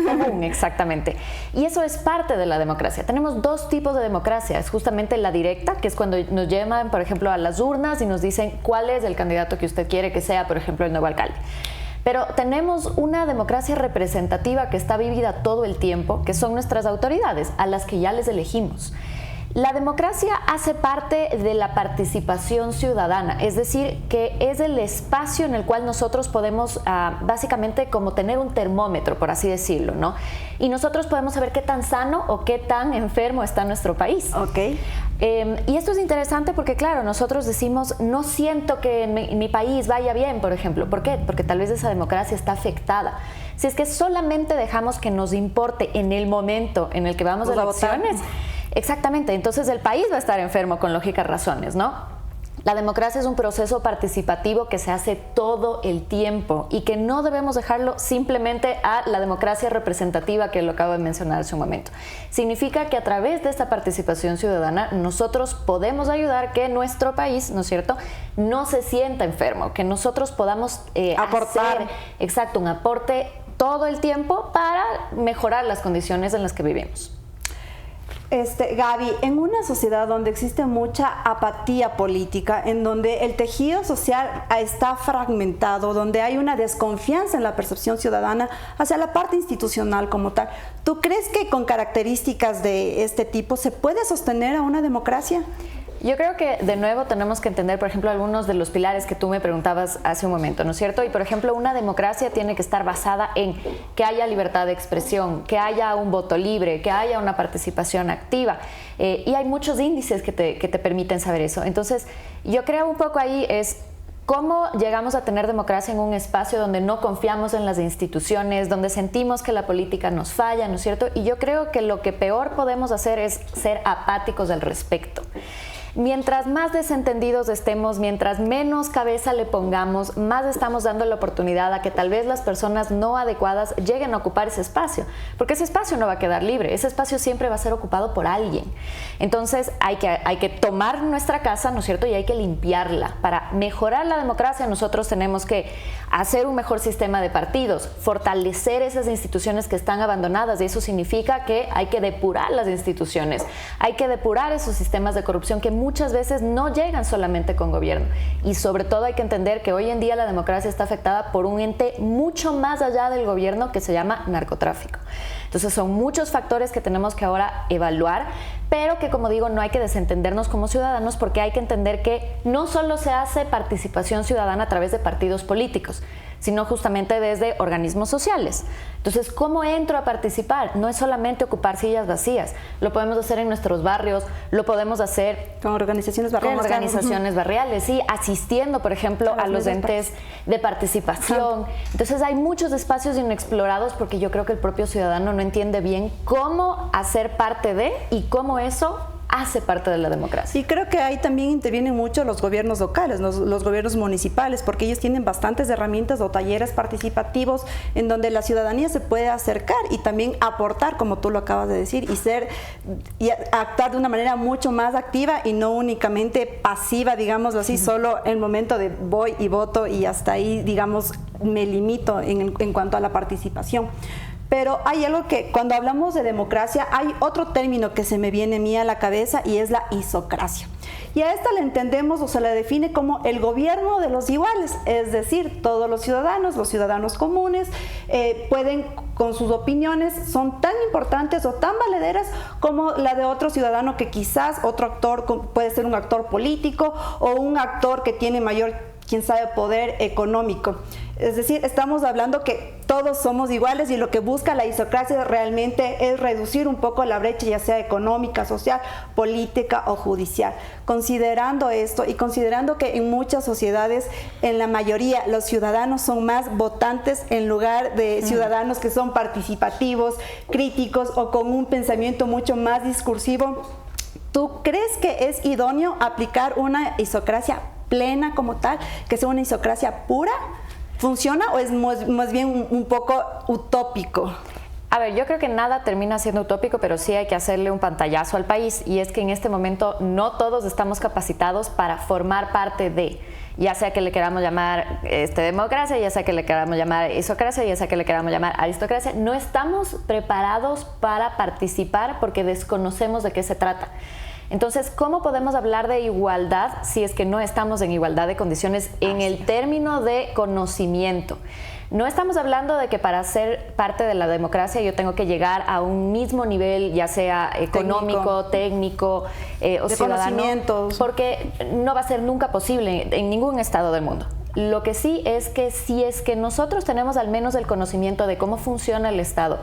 exactamente. Y eso es parte de la democracia. Tenemos dos tipos de democracia. Es justamente la directa, que es cuando nos llaman, por ejemplo, a las urnas y nos dicen cuál es el candidato que usted quiere que sea, por ejemplo, el nuevo alcalde. Pero tenemos una democracia representativa que está vivida todo el tiempo, que son nuestras autoridades, a las que ya les elegimos. La democracia hace parte de la participación ciudadana, es decir, que es el espacio en el cual nosotros podemos básicamente como tener un termómetro, por así decirlo, ¿no? Y nosotros podemos saber qué tan sano o qué tan enfermo está nuestro país. Okay. Y esto es interesante porque, claro, nosotros decimos, no siento que en mi país vaya bien, por ejemplo. ¿Por qué? Porque tal vez esa democracia está afectada. Si es que solamente dejamos que nos importe en el momento en el que vamos a elecciones, exactamente, entonces el país va a estar enfermo con lógicas razones, ¿no? La democracia es un proceso participativo que se hace todo el tiempo y que no debemos dejarlo simplemente a la democracia representativa que lo acabo de mencionar hace un momento. Significa que a través de esta participación ciudadana nosotros podemos ayudar que nuestro país, ¿no es cierto?, no se sienta enfermo, que nosotros podamos aportar. Exacto, un aporte todo el tiempo para mejorar las condiciones en las que vivimos. Gaby, en una sociedad donde existe mucha apatía política, en donde el tejido social está fragmentado, donde hay una desconfianza en la percepción ciudadana hacia la parte institucional como tal, ¿tú crees que con características de este tipo se puede sostener a una democracia? Yo creo que de nuevo tenemos que entender, por ejemplo, algunos de los pilares que tú me preguntabas hace un momento, ¿no es cierto? Y por ejemplo, una democracia tiene que estar basada en que haya libertad de expresión, que haya un voto libre, que haya una participación activa. Y hay muchos índices que te permiten saber eso. Entonces, yo creo un poco ahí es ¿cómo llegamos a tener democracia en un espacio donde no confiamos en las instituciones, donde sentimos que la política nos falla, ¿no es cierto? Y yo creo que lo que peor podemos hacer es ser apáticos al respecto. Mientras más desentendidos estemos, mientras menos cabeza le pongamos, más estamos dando la oportunidad a que tal vez las personas no adecuadas lleguen a ocupar ese espacio, porque ese espacio no va a quedar libre, ese espacio siempre va a ser ocupado por alguien. Entonces hay que tomar nuestra casa, ¿no es cierto?, y hay que limpiarla. Para mejorar la democracia nosotros tenemos que hacer un mejor sistema de partidos, fortalecer esas instituciones que están abandonadas, y eso significa que hay que depurar las instituciones, hay que depurar esos sistemas de corrupción que muchas veces no llegan solamente con gobierno, y sobre todo hay que entender que hoy en día la democracia está afectada por un ente mucho más allá del gobierno que se llama narcotráfico. Entonces son muchos factores que tenemos que ahora evaluar, pero que, como digo, no hay que desentendernos como ciudadanos, porque hay que entender que no solo se hace participación ciudadana a través de partidos políticos, sino justamente desde organismos sociales. Entonces, ¿cómo entro a participar? No es solamente ocupar sillas vacías, lo podemos hacer en nuestros barrios, lo podemos hacer con organizaciones barriales. Con organizaciones barriales, sí, asistiendo, por ejemplo, a los entes de participación. Entonces, hay muchos espacios inexplorados, porque yo creo que el propio ciudadano no entiende bien cómo hacer parte de y cómo eso hace parte de la democracia. Y creo que ahí también intervienen mucho los gobiernos locales, los gobiernos municipales, porque ellos tienen bastantes herramientas o talleres participativos en donde la ciudadanía se puede acercar y también aportar, como tú lo acabas de decir, y actuar de una manera mucho más activa y no únicamente pasiva, digámoslo así, solo en el momento de voy y voto y hasta ahí, digamos, me limito en cuanto a la participación. Pero hay algo que, cuando hablamos de democracia, hay otro término que se me viene a mí a la cabeza, y es la isocracia. Y a esta la entendemos o se la define como el gobierno de los iguales, es decir, todos los ciudadanos comunes, pueden, con sus opiniones, son tan importantes o tan valederas como la de otro ciudadano, que quizás otro actor puede ser un actor político o un actor que tiene mayor, quién sabe, poder económico. Es decir, estamos hablando que todos somos iguales, y lo que busca la isocracia realmente es reducir un poco la brecha, ya sea económica, social, política o judicial. Considerando esto y considerando que en muchas sociedades, en la mayoría, los ciudadanos son más votantes en lugar de ciudadanos que son participativos, críticos o con un pensamiento mucho más discursivo, ¿tú crees que es idóneo aplicar una isocracia plena como tal, que sea una isocracia pura? ¿Funciona o es más bien un poco utópico? A ver, yo creo que nada termina siendo utópico, pero sí hay que hacerle un pantallazo al país, y es que en este momento no todos estamos capacitados para formar parte de, ya sea que le queramos llamar democracia, ya sea que le queramos llamar isocracia, ya sea que le queramos llamar aristocracia. No estamos preparados para participar porque desconocemos de qué se trata. Entonces, ¿cómo podemos hablar de igualdad si es que no estamos en igualdad de condiciones en el término de conocimiento? No estamos hablando de que para ser parte de la democracia yo tengo que llegar a un mismo nivel, ya sea económico, técnico o de ciudadano, porque no va a ser nunca posible en ningún estado del mundo. Lo que sí es que si es que nosotros tenemos al menos el conocimiento de cómo funciona el Estado,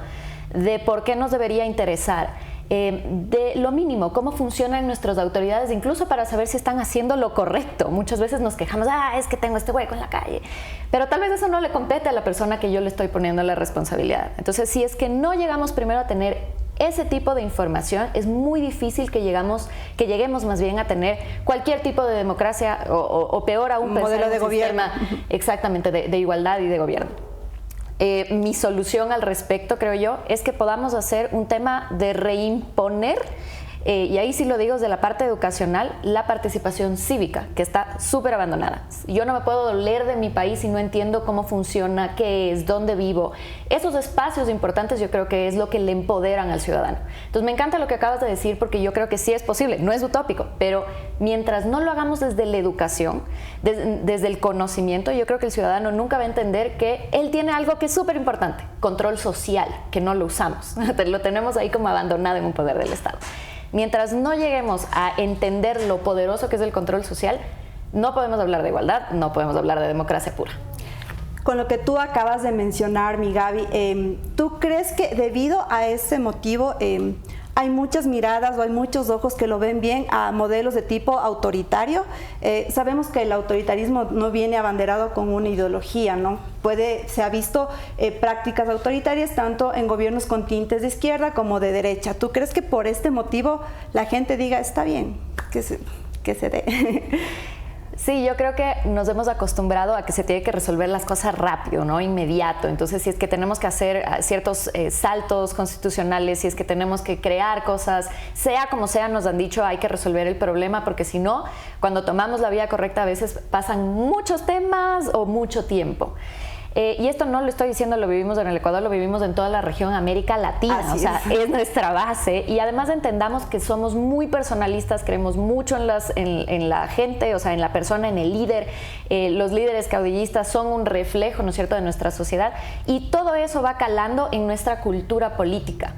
de por qué nos debería interesar, de lo mínimo, cómo funcionan nuestras autoridades, incluso para saber si están haciendo lo correcto. Muchas veces nos quejamos, es que tengo este hueco en la calle, pero tal vez eso no le compete a la persona que yo le estoy poniendo la responsabilidad. Entonces, si es que no llegamos primero a tener ese tipo de información, es muy difícil que lleguemos más bien a tener cualquier tipo de democracia o peor aún, un modelo de gobierno. Exactamente, de igualdad y de gobierno. Mi solución al respecto, creo yo, es que podamos hacer un tema de reimponer, y ahí sí lo digo desde la parte educacional, la participación cívica, que está súper abandonada. Yo no me puedo doler de mi país si no entiendo cómo funciona, qué es, dónde vivo. Esos espacios importantes yo creo que es lo que le empoderan al ciudadano. Entonces me encanta lo que acabas de decir, porque yo creo que sí es posible, no es utópico, pero mientras no lo hagamos desde la educación, desde el conocimiento, yo creo que el ciudadano nunca va a entender que él tiene algo que es súper importante, control social, que no lo usamos. Lo tenemos ahí como abandonado en un poder del Estado. Mientras no lleguemos a entender lo poderoso que es el control social, no podemos hablar de igualdad, no podemos hablar de democracia pura. Con lo que tú acabas de mencionar, mi Gaby, ¿tú crees que debido a ese motivo hay muchas miradas o hay muchos ojos que lo ven bien a modelos de tipo autoritario? Sabemos que el autoritarismo no viene abanderado con una ideología, ¿no? Se ha visto prácticas autoritarias tanto en gobiernos con tintes de izquierda como de derecha. ¿Tú crees que por este motivo la gente diga, está bien, que se dé. Sí, yo creo que nos hemos acostumbrado a que se tiene que resolver las cosas rápido, ¿no? Inmediato. Entonces, si es que tenemos que hacer ciertos saltos constitucionales, si es que tenemos que crear cosas, sea como sea, nos han dicho hay que resolver el problema, porque si no, cuando tomamos la vía correcta a veces pasan muchos temas o mucho tiempo. Y esto no lo estoy diciendo, lo vivimos en el Ecuador, lo vivimos en toda la región América Latina, Así o sea, es nuestra base. Y además entendamos que somos muy personalistas, creemos mucho en la gente, o sea, en la persona, en el líder. Los líderes caudillistas son un reflejo, ¿no es cierto?, de nuestra sociedad, y todo eso va calando en nuestra cultura política.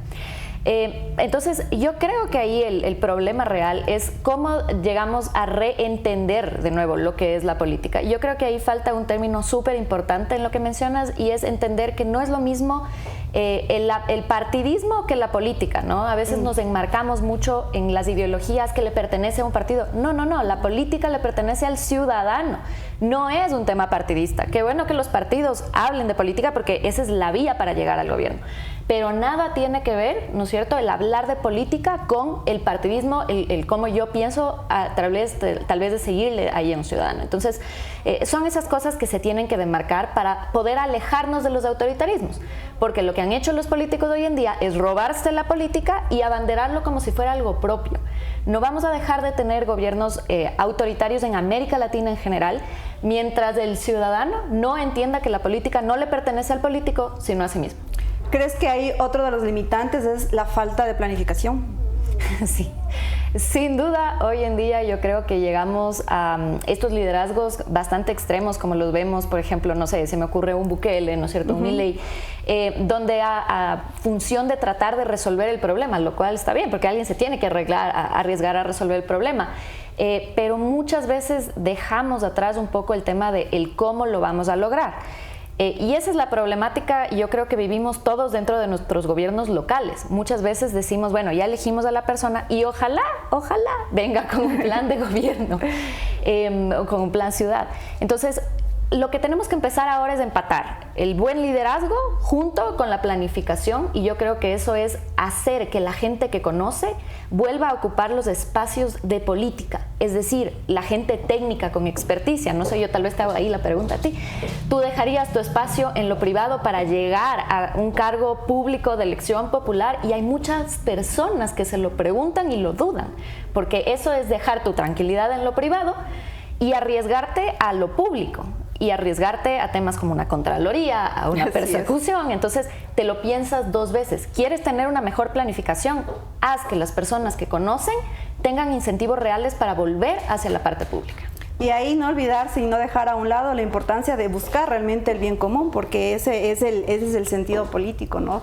Entonces, yo creo que ahí el problema real es cómo llegamos a reentender de nuevo lo que es la política. Yo creo que ahí falta un término súper importante en lo que mencionas, y es entender que no es lo mismo el partidismo que la política, ¿no? A veces nos enmarcamos mucho en las ideologías que le pertenece a un partido. No, la política le pertenece al ciudadano, no es un tema partidista. Qué bueno que los partidos hablen de política, porque esa es la vía para llegar al gobierno. Pero nada tiene que ver, ¿no es cierto?, el hablar de política con el partidismo, el cómo yo pienso a través tal vez de seguirle ahí a un ciudadano. Entonces, son esas cosas que se tienen que demarcar para poder alejarnos de los autoritarismos, porque lo que han hecho los políticos hoy en día es robarse la política y abanderarlo como si fuera algo propio. No vamos a dejar de tener gobiernos autoritarios en América Latina en general, mientras el ciudadano no entienda que la política no le pertenece al político, sino a sí mismo. ¿Crees que hay otro de los limitantes es la falta de planificación? Sí, sin duda hoy en día yo creo que llegamos a estos liderazgos bastante extremos, como los vemos, por ejemplo, no sé, se me ocurre un Bukele, ¿no es cierto?, un Milei, donde a función de tratar de resolver el problema, lo cual está bien, porque alguien se tiene que arriesgar a resolver el problema, pero muchas veces dejamos atrás un poco el tema de el cómo lo vamos a lograr. Y esa es la problemática, yo creo que vivimos todos dentro de nuestros gobiernos locales. Muchas veces decimos, bueno, ya elegimos a la persona y ojalá venga con un plan de gobierno, o con un plan ciudad. Entonces, lo que tenemos que empezar ahora es empatar el buen liderazgo junto con la planificación, y yo creo que eso es hacer que la gente que conoce vuelva a ocupar los espacios de política, es decir, la gente técnica con experticia. No sé, yo tal vez te hago ahí la pregunta a ti. ¿Tú dejarías tu espacio en lo privado para llegar a un cargo público de elección popular? Y hay muchas personas que se lo preguntan y lo dudan, porque eso es dejar tu tranquilidad en lo privado y arriesgarte a lo público, y arriesgarte a temas como una contraloría, a una persecución. Entonces te lo piensas dos veces. ¿Quieres tener una mejor planificación? Haz que las personas que conocen tengan incentivos reales para volver hacia la parte pública. Y ahí no olvidarse y no dejar a un lado la importancia de buscar realmente el bien común, porque ese es el sentido político, ¿no?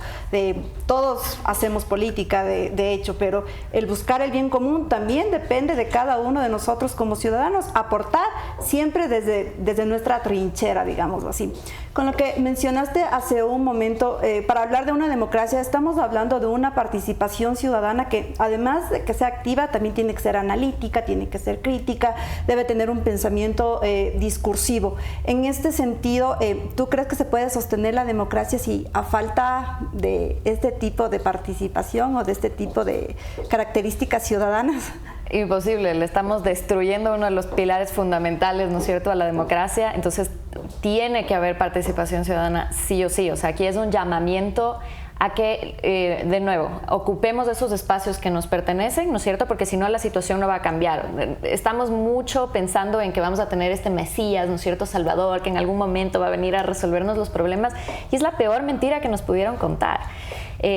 Todos hacemos política, de hecho, pero el buscar el bien común también depende de cada uno de nosotros como ciudadanos, aportar siempre desde nuestra trinchera, digámoslo así. Con lo que mencionaste hace un momento, para hablar de una democracia estamos hablando de una participación ciudadana que, además de que sea activa, también tiene que ser analítica, tiene que ser crítica, debe tener un pensamiento discursivo. En este sentido, ¿tú crees que se puede sostener la democracia si a falta de este tipo de participación o de este tipo de características ciudadanas? Imposible, le estamos destruyendo uno de los pilares fundamentales, ¿no es cierto?, a la democracia. Entonces tiene que haber participación ciudadana sí o sí. O sea, aquí es un llamamiento a que, de nuevo, ocupemos esos espacios que nos pertenecen, ¿no es cierto?, porque si no la situación no va a cambiar. Estamos mucho pensando en que vamos a tener este Mesías, ¿no es cierto?, Salvador, que en algún momento va a venir a resolvernos los problemas, y es la peor mentira que nos pudieron contar.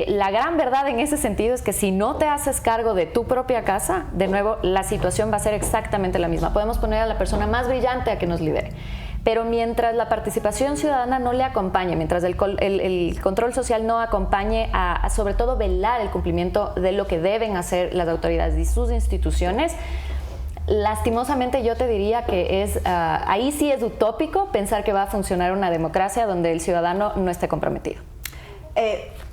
La gran verdad en ese sentido es que si no te haces cargo de tu propia casa, de nuevo, la situación va a ser exactamente la misma. Podemos poner a la persona más brillante a que nos lidere, pero mientras la participación ciudadana no le acompañe, mientras el control social no acompañe a sobre todo velar el cumplimiento de lo que deben hacer las autoridades y sus instituciones, lastimosamente yo te diría que ahí sí es utópico pensar que va a funcionar una democracia donde el ciudadano no esté comprometido.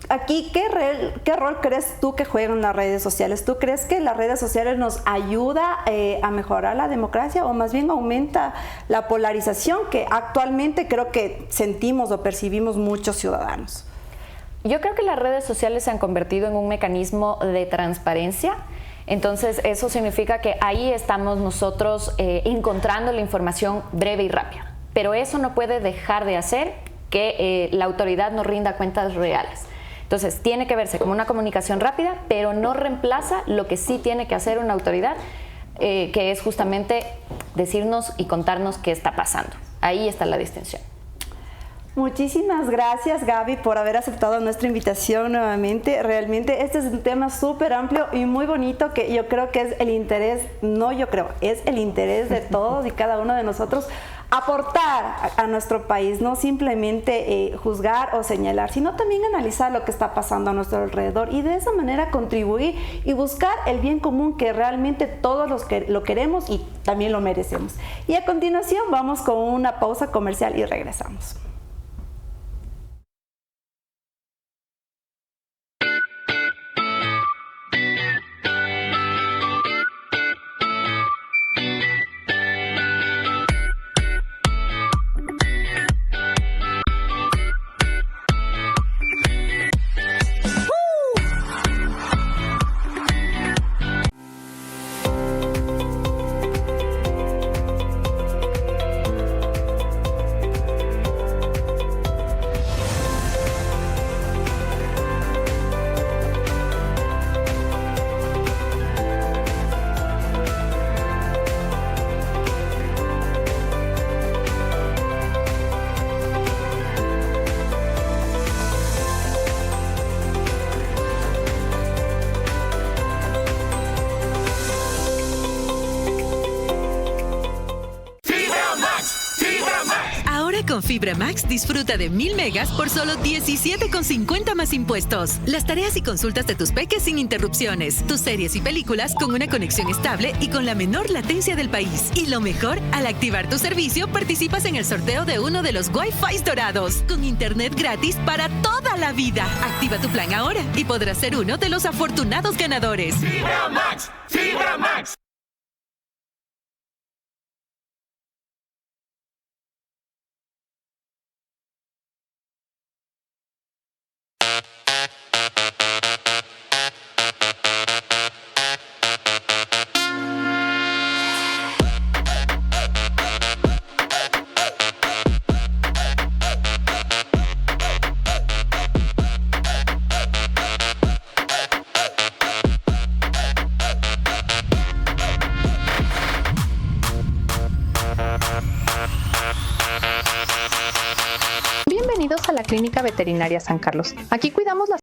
Aquí, ¿qué rol crees tú que juegan las redes sociales? ¿Tú crees que las redes sociales nos ayuda a mejorar la democracia o más bien aumenta la polarización que actualmente creo que sentimos o percibimos muchos ciudadanos? Yo creo que las redes sociales se han convertido en un mecanismo de transparencia, Entonces, eso significa que ahí estamos nosotros encontrando la información breve y rápida. Pero eso no puede dejar de hacer que la autoridad nos rinda cuentas reales. Entonces, tiene que verse como una comunicación rápida, pero no reemplaza lo que sí tiene que hacer una autoridad, que es justamente decirnos y contarnos qué está pasando. Ahí está la distinción. Muchísimas gracias, Gaby, por haber aceptado nuestra invitación nuevamente. Realmente este es un tema súper amplio y muy bonito, que yo creo que es el interés, es el interés de todos y cada uno de nosotros aportar a nuestro país, no simplemente juzgar o señalar, sino también analizar lo que está pasando a nuestro alrededor y de esa manera contribuir y buscar el bien común, que realmente todos lo queremos y también lo merecemos. Y a continuación vamos con una pausa comercial y regresamos. Con Fibra Max disfruta de 1000 megas por solo 17,50 más impuestos. Las tareas y consultas de tus peques sin interrupciones. Tus series y películas con una conexión estable y con la menor latencia del país. Y lo mejor, al activar tu servicio, participas en el sorteo de uno de los Wi-Fi dorados. Con internet gratis para toda la vida. Activa tu plan ahora y podrás ser uno de los afortunados ganadores. Fibra Max, Fibra Max. Bienvenidos a la Clínica Veterinaria San Carlos. Aquí cuidamos la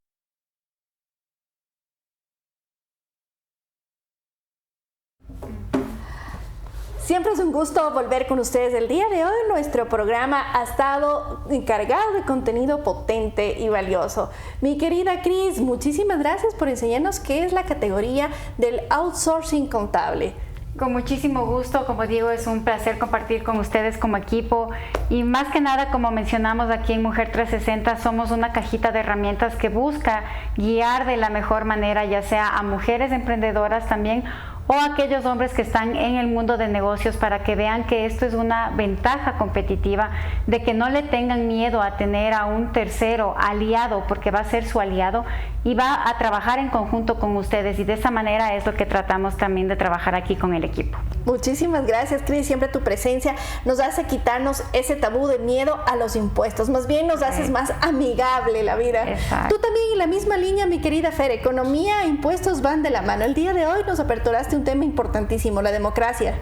Siempre es un gusto volver con ustedes. El día de hoy nuestro programa ha estado encargado de contenido potente y valioso. Mi querida Cris, muchísimas gracias por enseñarnos qué es la categoría del outsourcing contable. Con muchísimo gusto, como digo, es un placer compartir con ustedes como equipo y más que nada, como mencionamos aquí en Mujer 360, somos una cajita de herramientas que busca guiar de la mejor manera, ya sea a mujeres emprendedoras también o a aquellos hombres que están en el mundo de negocios, para que vean que esto es una ventaja competitiva, de que no le tengan miedo a tener a un tercero aliado, porque va a ser su aliado y va a trabajar en conjunto con ustedes, y de esa manera es lo que tratamos también de trabajar aquí con el equipo. Muchísimas gracias, Cris. Siempre tu presencia nos hace quitarnos ese tabú de miedo a los impuestos, más bien nos haces más amigable la vida. Exacto. Tú también en la misma línea, mi querida Fer, economía e impuestos van de la mano. El día de hoy nos aperturaste un tema importantísimo, la democracia.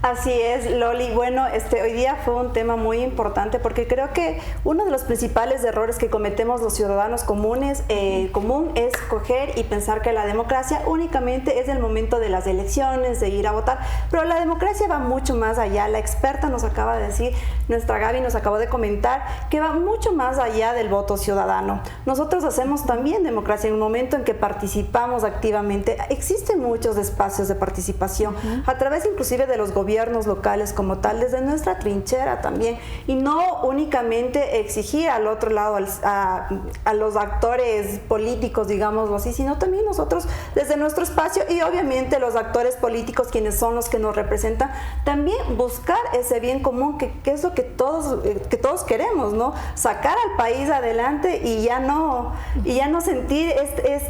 Así es, Loli. Bueno, hoy día fue un tema muy importante, porque creo que uno de los principales errores que cometemos los ciudadanos comunes es coger y pensar que la democracia únicamente es el momento de las elecciones, de ir a votar, pero la democracia va mucho más allá. La experta nos acaba de decir, nuestra Gaby nos acabó de comentar, que va mucho más allá del voto ciudadano. Nosotros hacemos también democracia en un momento en que participamos activamente. Existen muchos espacios de participación, a través inclusive de los gobiernos gobiernos locales como tal, desde nuestra trinchera también, y no únicamente exigir al otro lado, a los actores políticos, digámoslo así, sino también nosotros desde nuestro espacio, y obviamente los actores políticos, quienes son los que nos representan, también buscar ese bien común, que es lo que todos queremos, ¿no? Sacar al país adelante y ya no sentir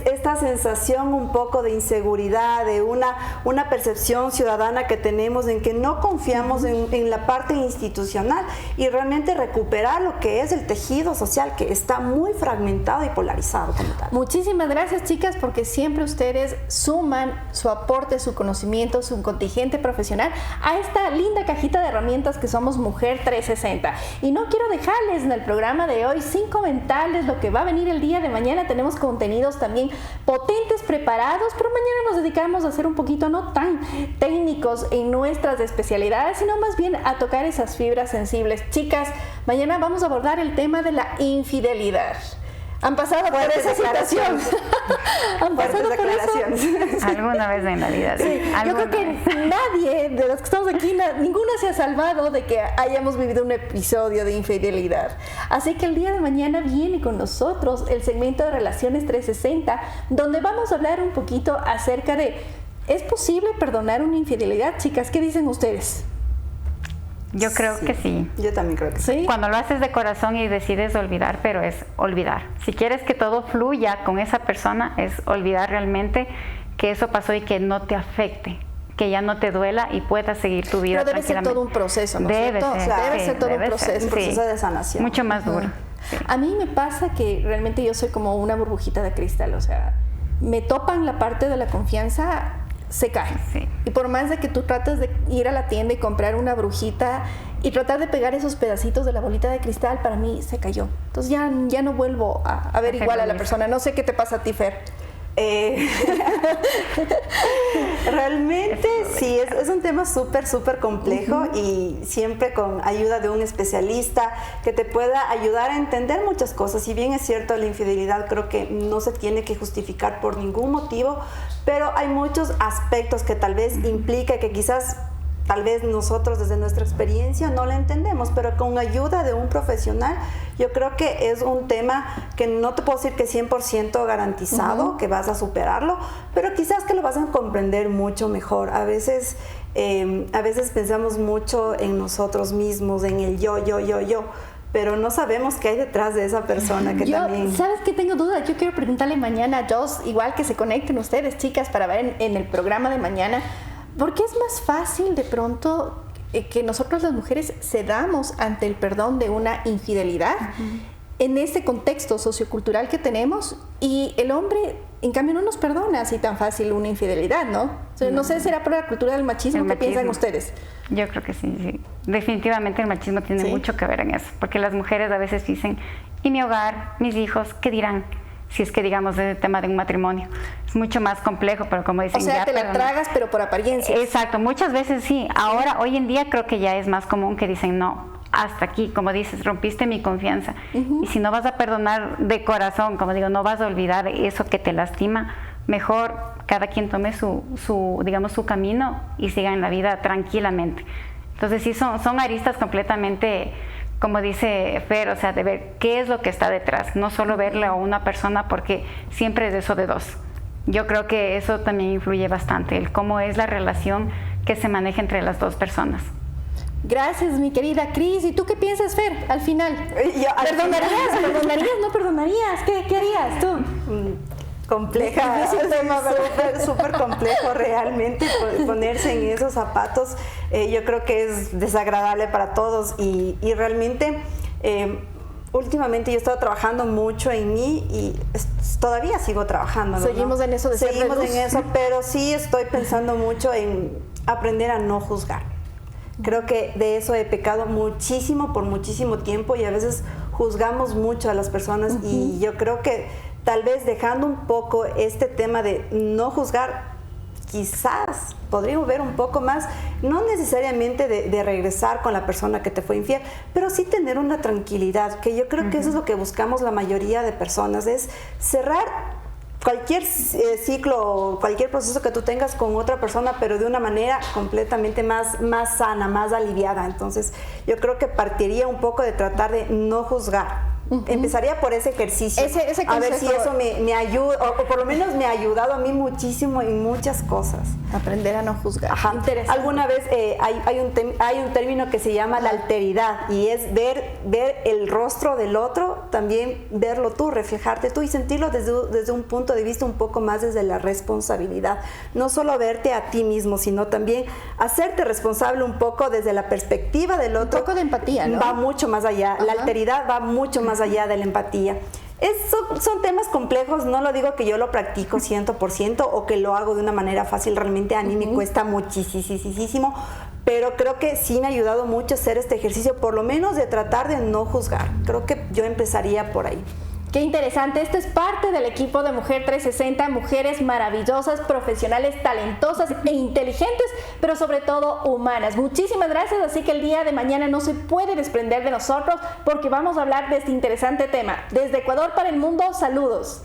esta sensación un poco de inseguridad, de una percepción ciudadana que tenemos en que no confiamos en la parte institucional, y realmente recuperar lo que es el tejido social, que está muy fragmentado y polarizado como tal. Muchísimas gracias, chicas, porque siempre ustedes suman su aporte, su conocimiento, su contingente profesional a esta linda cajita de herramientas que somos Mujer 360. Y no quiero dejarles en el programa de hoy sin comentarles lo que va a venir el día de mañana. Tenemos contenidos también potentes preparados, pero mañana nos dedicamos a ser un poquito no tan técnicos en nuestras especialidades, sino más bien a tocar esas fibras sensibles. Chicas, mañana vamos a abordar el tema de la infidelidad. Han pasado por esa situación. Han pasado por eso. Alguna vez en la vida. Sí, yo creo que nadie de los que estamos aquí, ninguna se ha salvado de que hayamos vivido un episodio de infidelidad. Así que el día de mañana viene con nosotros el segmento de Relaciones 360, donde vamos a hablar un poquito acerca de, ¿es posible perdonar una infidelidad? Chicas, ¿qué dicen ustedes? Yo creo que sí. Yo también creo que sí. Cuando lo haces de corazón y decides olvidar, pero es olvidar. Si quieres que todo fluya con esa persona, es olvidar realmente que eso pasó y que no te afecte, que ya no te duela y puedas seguir tu vida tranquilamente. Pero debe ser todo un proceso, ¿no? Debe ser todo un proceso. Un proceso de sanación. Mucho más duro. Sí. A mí me pasa que realmente yo soy como una burbujita de cristal, o sea, me topan la parte de la confianza, se cae. Sí. Y por más de que tú trates de ir a la tienda y comprar una brujita y tratar de pegar esos pedacitos de la bolita de cristal, para mí se cayó. Entonces ya no vuelvo a ver igual a la persona. No sé qué te pasa a ti, Fer. Realmente sí, es un tema súper complejo, y siempre con ayuda de un especialista que te pueda ayudar a entender muchas cosas. Si bien es cierto, la infidelidad creo que no se tiene que justificar por ningún motivo, pero hay muchos aspectos que tal vez implica que quizás tal vez nosotros desde nuestra experiencia no la entendemos, pero con ayuda de un profesional yo creo que es un tema que no te puedo decir que 100% garantizado, que vas a superarlo, pero quizás que lo vas a comprender mucho mejor. A veces pensamos mucho en nosotros mismos, en el yo, pero no sabemos qué hay detrás de esa persona que también... ¿Sabes qué? Tengo dudas. Yo quiero preguntarle mañana a Jos, igual que se conecten ustedes, chicas, para ver en el programa de mañana, ¿por qué es más fácil de pronto que nosotros las mujeres cedamos ante el perdón de una infidelidad en ese contexto sociocultural que tenemos, y el hombre en cambio no nos perdona así tan fácil una infidelidad, ¿no? O sea, no sé, ¿será por la cultura del machismo? ¿Qué piensan ustedes? Yo creo que sí. Definitivamente el machismo tiene mucho que ver en eso, porque las mujeres a veces dicen, ¿y mi hogar, mis hijos, qué dirán? Si es que digamos es el tema de un matrimonio. Es mucho más complejo, pero como dicen... O sea, te la tragas, pero por apariencia. Exacto, muchas veces sí. Ahora, hoy en día creo que ya es más común que dicen, no, hasta aquí, como dices, rompiste mi confianza. Y si no vas a perdonar de corazón, como digo, no vas a olvidar eso que te lastima, mejor cada quien tome su camino y siga en la vida tranquilamente. Entonces sí, son aristas completamente... Como dice Fer, o sea, de ver qué es lo que está detrás, no solo verle a una persona, porque siempre es eso de dos. Yo creo que eso también influye bastante, el cómo es la relación que se maneja entre las dos personas. Gracias, mi querida Cris. ¿Y tú qué piensas, Fer, al final? ¿Perdonarías? ¿No perdonarías? ¿Qué harías tú? Compleja, súper complejo realmente ponerse en esos zapatos. Yo creo que es desagradable para todos, y realmente últimamente yo he estado trabajando mucho en mí, y todavía sigo trabajando. Seguimos en eso de ser Seguimos en eso, pero sí estoy pensando mucho en aprender a no juzgar. Creo que de eso he pecado muchísimo por muchísimo tiempo, y a veces juzgamos mucho a las personas, y yo creo que tal vez dejando un poco este tema de no juzgar, quizás podríamos ver un poco más, no necesariamente de regresar con la persona que te fue infiel, pero sí tener una tranquilidad, que yo creo que eso es lo que buscamos la mayoría de personas, es cerrar cualquier ciclo, cualquier proceso que tú tengas con otra persona, pero de una manera completamente más sana, más aliviada. Entonces, yo creo que partiría un poco de tratar de no juzgar. Empezaría por ese ejercicio, ese a ver si eso me ayuda, o por lo menos me ha ayudado a mí muchísimo en muchas cosas. Aprender a no juzgar. Ajá. Alguna vez hay un término que se llama la alteridad, y es ver el rostro del otro, también verlo tú, reflejarte tú y sentirlo desde un punto de vista un poco más desde la responsabilidad. No solo verte a ti mismo, sino también hacerte responsable un poco desde la perspectiva del otro. Un poco de empatía, ¿no? Va mucho más allá. La alteridad va mucho más allá de la empatía. Son temas complejos, no lo digo que yo lo practico 100% o que lo hago de una manera fácil, realmente a mí me cuesta muchísimo, pero creo que sí me ha ayudado mucho hacer este ejercicio, por lo menos de tratar de no juzgar. Creo que yo empezaría por ahí. Qué interesante, esto es parte del equipo de Mujer 360, mujeres maravillosas, profesionales, talentosas e inteligentes, pero sobre todo humanas. Muchísimas gracias, así que el día de mañana no se puede desprender de nosotros porque vamos a hablar de este interesante tema. Desde Ecuador para el mundo, saludos.